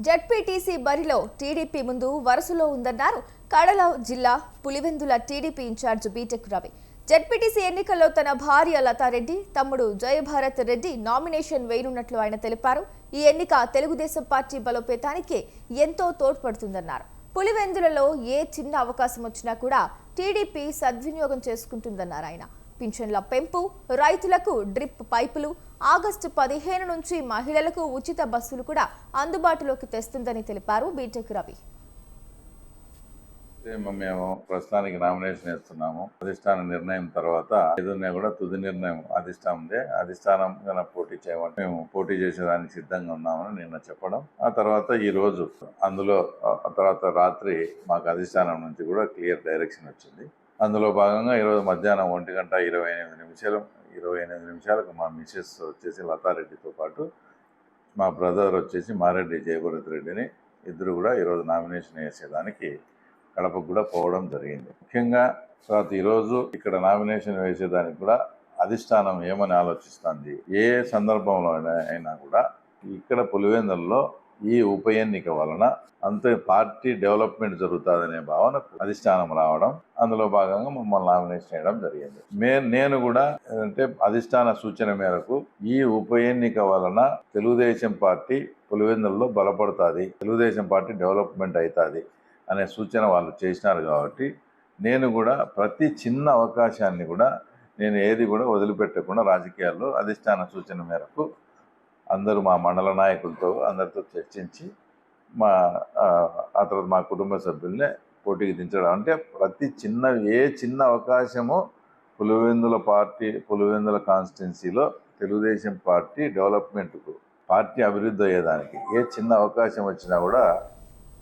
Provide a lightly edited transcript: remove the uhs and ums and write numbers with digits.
ZPTC బరిలో TDP ముందు వరుసలో ఉందన్నారు కడల జిల్లా Pulivendula TDP in-charge B Tech Ravi. ZPTC ఎన్నికల్లో తన భార్య లతారెడ్డి, తమ్ముడు జయభారత్ రెడ్డి నామినేషన్ వేయనున్నట్లు ఆయన తెలిపారు. ఈ ఎన్నిక తెలుగుదేశం పార్టీ బలోపేతానికి ఎంతో తోడ్పడుతుందన్నారు. పులివెందులలో ఏ చిన్న అవకాశం వచ్చినా కూడా టీడీపీ సద్వినియోగం చేసుకుంటుందన్నారు ఆయన. పింఛన్ల పెంపు, రైతులకు డ్రిప్ పైపులు, ఆగస్టు 15 నుంచి మహిళలకు ఉచిత బస్సులు కూడా అందుబాటులోకి తెస్తుందని తెలిపారు బీటెక్ రవి. మేము ప్రస్తుతానికి నామినేషన్ వేస్తున్నాము. అధిష్టాన నిర్ణయం తర్వాత ఏదన్నా కూడా తుది నిర్ణయం అధిష్టానం పోటీ చేయమని మేము పోటీ చేసేదానికి సిద్ధంగా ఉన్నామని నిన్న చెప్పడం. ఆ తర్వాత ఈ రోజు అందులో తర్వాత రాత్రి మాకు అధిష్టానం నుంచి కూడా క్లియర్ డైరెక్షన్ వచ్చింది. అందులో భాగంగా ఈరోజు మధ్యాహ్నం 1:28 నిమిషాలకు మా మిసెస్ వచ్చేసి లతారెడ్డితో పాటు మా బ్రదర్ వచ్చేసి మారెడ్డి జయభరత్ రెడ్డిని ఇద్దరు కూడా ఈరోజు నామినేషన్ వేసేదానికి కడపకు కూడా పోవడం జరిగింది. ముఖ్యంగా తర్వాత ఈరోజు ఇక్కడ నామినేషన్ వేసేదానికి కూడా అధిష్టానం ఏమని ఆలోచిస్తుంది, ఏ సందర్భంలో అయినా కూడా ఇక్కడ పులివెందులలో ఈ ఉప ఎన్నిక వలన అంతే పార్టీ డెవలప్మెంట్ జరుగుతుందనే భావనకు అధిష్టానం రావడం, అందులో భాగంగా మమ్మల్ని నామినేషన్ చేయడం జరిగింది. నేను కూడా అంటే అధిష్టాన సూచన మేరకు ఈ ఉప ఎన్నిక వలన తెలుగుదేశం పార్టీ పులివెందులలో బలపడుతుంది, తెలుగుదేశం పార్టీ డెవలప్మెంట్ అవుతుంది అనే సూచన వాళ్ళు చేసినారు. కాబట్టి నేను కూడా ప్రతి చిన్న అవకాశాన్ని కూడా నేను ఏది కూడా వదిలిపెట్టకుండా రాజకీయాల్లో అధిష్టాన సూచన మేరకు అందరూ మా మండల నాయకులతో అందరితో చర్చించి ఆ తర్వాత మా కుటుంబ సభ్యుల్ని పోటీకి దించడం. అంటే ప్రతి చిన్న అవకాశము పులివెందుల కాన్స్టిట్యున్సీలో తెలుగుదేశం పార్టీ డెవలప్మెంట్కు, పార్టీ అభివృద్ధి అయ్యేదానికి ఏ చిన్న అవకాశం వచ్చినా కూడా